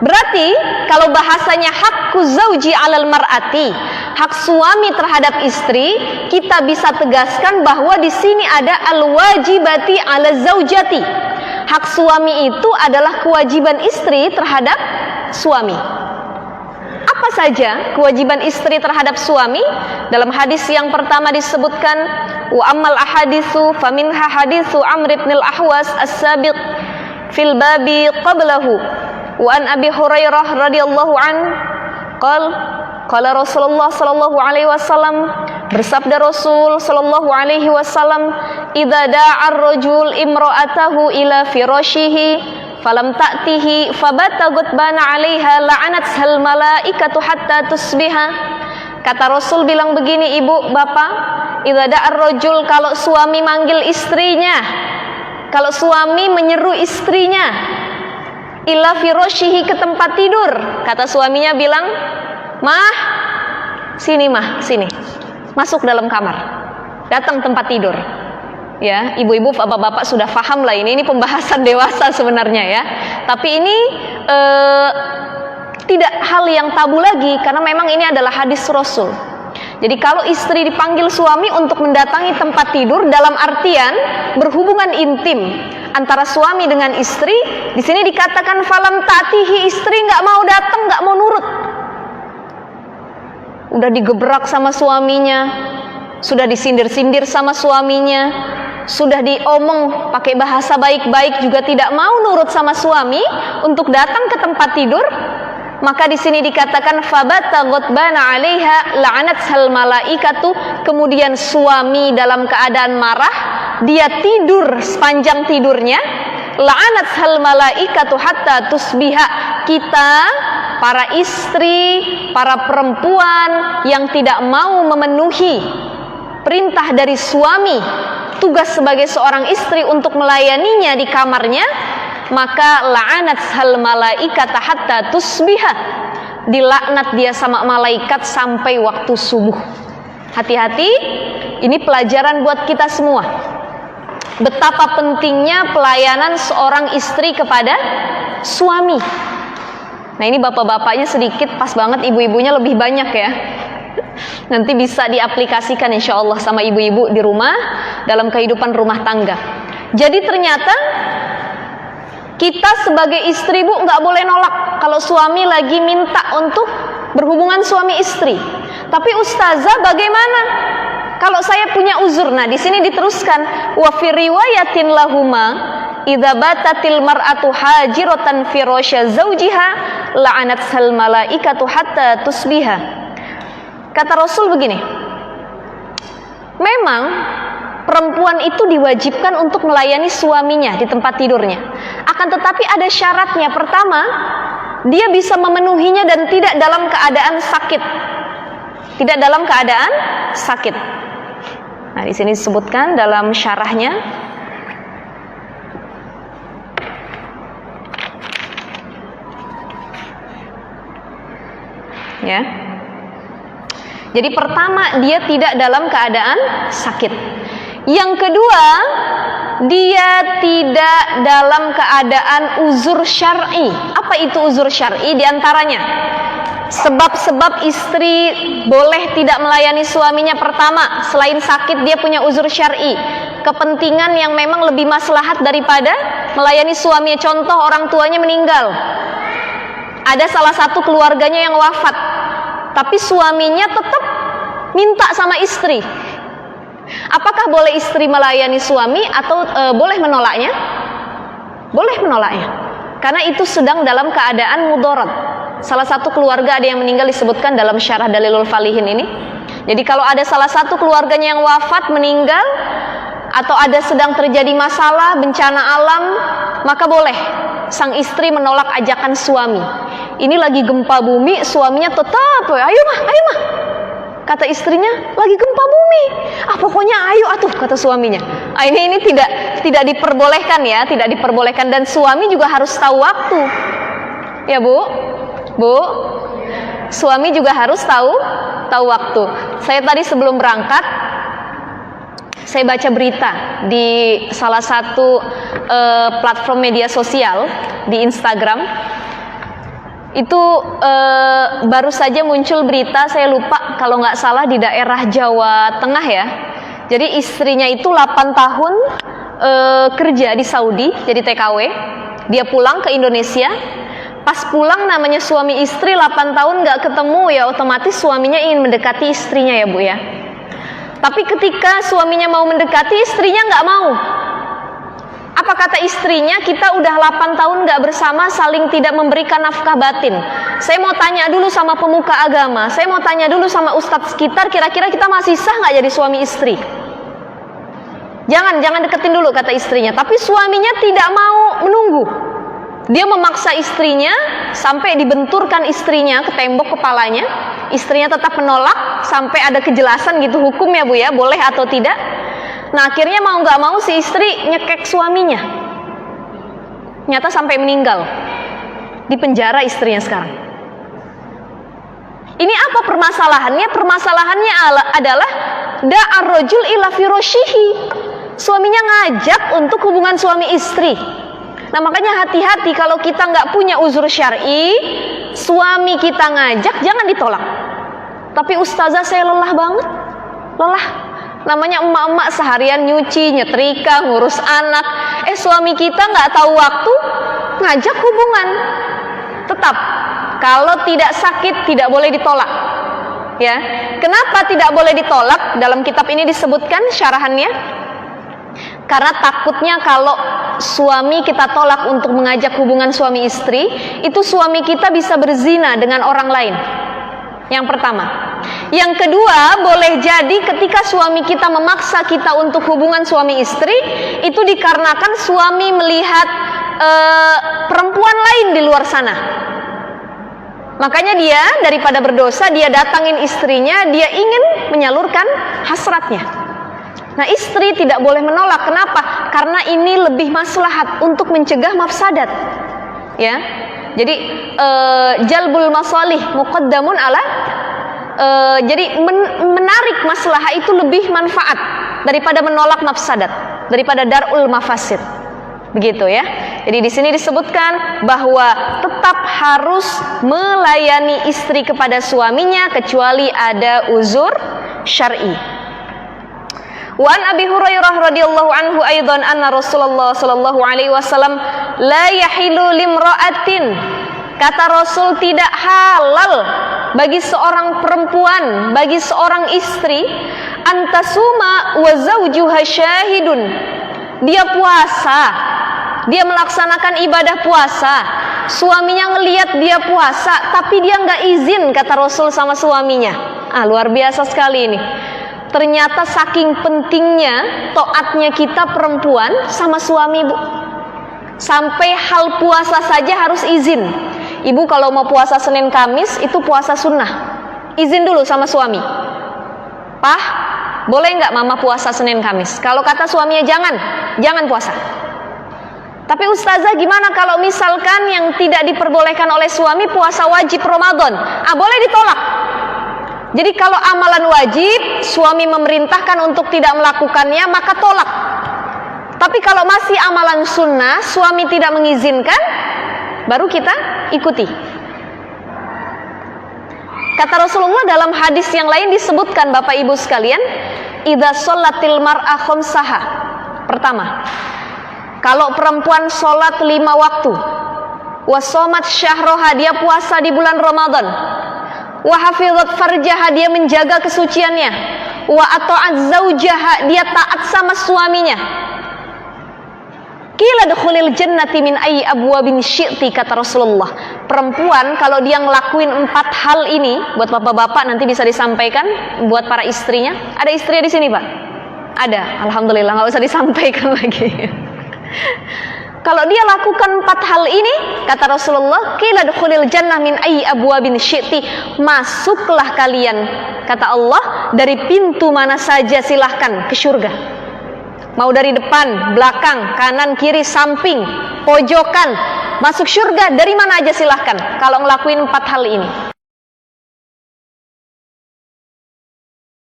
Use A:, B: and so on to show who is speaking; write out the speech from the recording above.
A: Berarti kalau bahasanya hakku zauji alal mar'ati, hak suami terhadap istri, kita bisa tegaskan bahwa di sini ada al-wajibati ala zaujati. Hak suami itu adalah kewajiban istri terhadap suami. Apa saja kewajiban istri terhadap suami? Dalam hadis yang pertama disebutkan, wa ammal ahaditsu faminha haditsu Amr ibn al-Ahwas as-sabiq fil babi qablahu. Wa an Abi Hurairah radhiyallahu an qala Rasulullah sallallahu alaihi wasallam, bersabda Rasul sallallahu alaihi wasallam, idza da'a ar-rajul imra'atahu ila firashihi falam ta'tihi fabata ghadbana 'alaiha la'anathal malaikatu hatta tusbiha. Kata Rasul bilang begini, ibu, bapak, idza da'a ar-rajul, kalau suami manggil istrinya, kalau suami menyeru istrinya, ila firashihi, ke tempat tidur, kata suaminya bilang, mah, sini mah, sini, masuk dalam kamar, datang tempat tidur. Ya, ibu-ibu, bapak-bapak sudah paham lah ini pembahasan dewasa sebenarnya ya. Tapi ini tidak hal yang tabu lagi, karena memang ini adalah hadis Rasul. Jadi kalau istri dipanggil suami untuk mendatangi tempat tidur dalam artian berhubungan intim antara suami dengan istri, di sini dikatakan falam ta'tihi, istri nggak mau datang, nggak mau nurut. Udah digebrak sama suaminya, sudah disindir-sindir sama suaminya, sudah diomong pakai bahasa baik-baik juga tidak mau nurut sama suami untuk datang ke tempat tidur. Maka di sini dikatakan fabata ghadbana 'alaiha la'anathal malaikatu, kemudian suami dalam keadaan marah, dia tidur sepanjang tidurnya, la'anathal malaikatu hatta tusbiha. Kita para istri, para perempuan yang tidak mau memenuhi perintah dari suami, tugas sebagai seorang istri untuk melayaninya di kamarnya, maka la'anathal malaikata hatta tusbiha, dilaknat dia sama malaikat sampai waktu subuh. Hati-hati, ini pelajaran buat kita semua. Betapa pentingnya pelayanan seorang istri kepada suami. Nah, ini bapak-bapaknya sedikit, pas banget ibu-ibunya lebih banyak ya. Nanti bisa diaplikasikan insya Allah sama ibu-ibu di rumah dalam kehidupan rumah tangga. Jadi ternyata kita sebagai istri, bu, nggak boleh nolak kalau suami lagi minta untuk berhubungan suami istri. Tapi ustazah, bagaimana kalau saya punya uzur? Nah, di sini diteruskan, wa fi riwayatin lahuma idza batatil mar'atu hajiratan firasya zawjiha la'anathal malaikatu hatta tusbiha. Kata Rasul begini, memang perempuan itu diwajibkan untuk melayani suaminya di tempat tidurnya. Akan tetapi ada syaratnya. Pertama, dia bisa memenuhinya dan tidak dalam keadaan sakit. Tidak dalam keadaan sakit. Nah, di sini disebutkan dalam syarahnya, ya. Jadi pertama, dia tidak dalam keadaan sakit. Yang kedua, dia tidak dalam keadaan uzur syar'i. Apa itu uzur syar'i? Di antaranya sebab-sebab istri boleh tidak melayani suaminya. Pertama, selain sakit, dia punya uzur syar'i, kepentingan yang memang lebih maslahat daripada melayani suaminya. Contoh, orang tuanya meninggal, ada salah satu keluarganya yang wafat, tapi suaminya tetap minta sama istri. Apakah boleh istri melayani suami atau boleh menolaknya? Boleh menolaknya, karena itu sedang dalam keadaan mudarat. Salah satu keluarga ada yang meninggal, disebutkan dalam syarah Dalilul Falihin ini. Jadi kalau ada salah satu keluarganya yang wafat, meninggal, atau ada sedang terjadi masalah, bencana alam, maka boleh sang istri menolak ajakan suami. Ini lagi gempa bumi, suaminya tetap, ayo mah, ayo mah. Kata istrinya, lagi gempa bumi. Ah, pokoknya ayo atuh, kata suaminya. Ah, ini tidak diperbolehkan ya, tidak diperbolehkan. Dan suami juga harus tahu waktu. Ya, Bu? Bu? Suami juga harus tahu waktu. Saya tadi sebelum berangkat, saya baca berita di salah satu platform media sosial di Instagram. Itu baru saja muncul berita, saya lupa kalau nggak salah di daerah Jawa Tengah ya. Jadi istrinya itu 8 tahun kerja di Saudi, jadi TKW. Dia pulang ke Indonesia. Pas pulang namanya suami istri 8 tahun nggak ketemu, ya otomatis suaminya ingin mendekati istrinya ya Bu ya. Tapi ketika suaminya mau mendekati, istrinya nggak mau. Apa kata istrinya? Kita udah 8 tahun gak bersama, saling tidak memberikan nafkah batin. Saya mau tanya dulu sama pemuka agama, saya mau tanya dulu sama ustadz sekitar, kira-kira kita masih sah gak jadi suami istri? Jangan deketin dulu kata istrinya. Tapi suaminya tidak mau menunggu. Dia memaksa istrinya sampai dibenturkan istrinya ke tembok kepalanya. Istrinya tetap menolak sampai ada kejelasan gitu hukumnya Bu ya, boleh atau tidak. Nah akhirnya mau gak mau si istri nyekek suaminya. Nyata sampai meninggal. Di penjara istrinya sekarang. Ini apa permasalahannya? Permasalahannya adalah da'ar rajul ila firashihi. Suaminya ngajak untuk hubungan suami istri. Nah makanya hati-hati kalau kita gak punya uzur syar'i, suami kita ngajak jangan ditolak. Tapi ustazah saya lelah banget. Lelah. Namanya emak-emak seharian nyuci, nyetrika, ngurus anak. Suami kita nggak tahu waktu, ngajak hubungan. Tetap, kalau tidak sakit tidak boleh ditolak. Ya, kenapa tidak boleh ditolak? Dalam kitab ini disebutkan syarahannya. Karena takutnya kalau suami kita tolak untuk mengajak hubungan suami istri, itu suami kita bisa berzina dengan orang lain. Yang pertama. Yang kedua, boleh jadi ketika suami kita memaksa kita untuk hubungan suami istri, itu dikarenakan suami melihat perempuan lain di luar sana. Makanya dia daripada berdosa, dia datangin istrinya, dia ingin menyalurkan hasratnya. Nah istri tidak boleh menolak. Kenapa? Karena ini lebih maslahat untuk mencegah mafsadat. Ya, jadi jalbul masalih muqaddamun ala. Jadi menarik maslahah itu lebih manfaat daripada menolak mafsadat, daripada darul mafasid. Begitu ya. Jadi di sini disebutkan bahwa tetap harus melayani istri kepada suaminya kecuali ada uzur syar'i. Wa an Abi Hurairah radhiyallahu anhu aidan anna Rasulullah sallallahu alaihi wasallam la yahilu limra'atin. Kata Rasul, tidak halal bagi seorang perempuan, bagi seorang istri, antasuma wa zawjuha syahidun. Dia puasa, dia melaksanakan ibadah puasa, suaminya ngelihat dia puasa, tapi dia nggak izin kata Rasul sama suaminya. Luar biasa sekali ini. Ternyata saking pentingnya taatnya kita perempuan sama suami Bu. Sampai hal puasa saja harus izin. Ibu kalau mau puasa Senin Kamis itu puasa sunnah, izin dulu sama suami. Pah, boleh nggak mama puasa Senin Kamis? Kalau kata suaminya jangan puasa. Tapi ustazah gimana kalau misalkan yang tidak diperbolehkan oleh suami puasa wajib Ramadan? Boleh ditolak. Jadi kalau amalan wajib suami memerintahkan untuk tidak melakukannya, maka tolak. Tapi kalau masih amalan sunnah suami tidak mengizinkan, baru kita ikuti. Kata Rasulullah dalam hadis yang lain disebutkan Bapak Ibu sekalian, idza sholatil mar'a khamsaha. Pertama, kalau perempuan sholat 5 waktu, wa shomat syahroha, dia puasa di bulan Ramadan, wa hafizat farjaha, dia menjaga kesuciannya, wa ata'at zaujaha, dia taat sama suaminya. Qila dukhulil jannati min ayyi abwabin syi'ti, kata Rasulullah. Perempuan kalau dia ngelakuin 4 hal ini, buat bapak-bapak nanti bisa disampaikan buat para istrinya. Ada istrinya di sini, Pak? Ada. Alhamdulillah, nggak usah disampaikan lagi. Kalau dia lakukan 4 hal ini, kata Rasulullah, qila dukhulil jannah min ayyi abwabin syi'ti, masuklah kalian, kata Allah, dari pintu mana saja silahkan ke surga. Mau dari depan, belakang, kanan, kiri, samping, pojokan, masuk surga dari mana aja silahkan kalau ngelakuin 4 hal ini.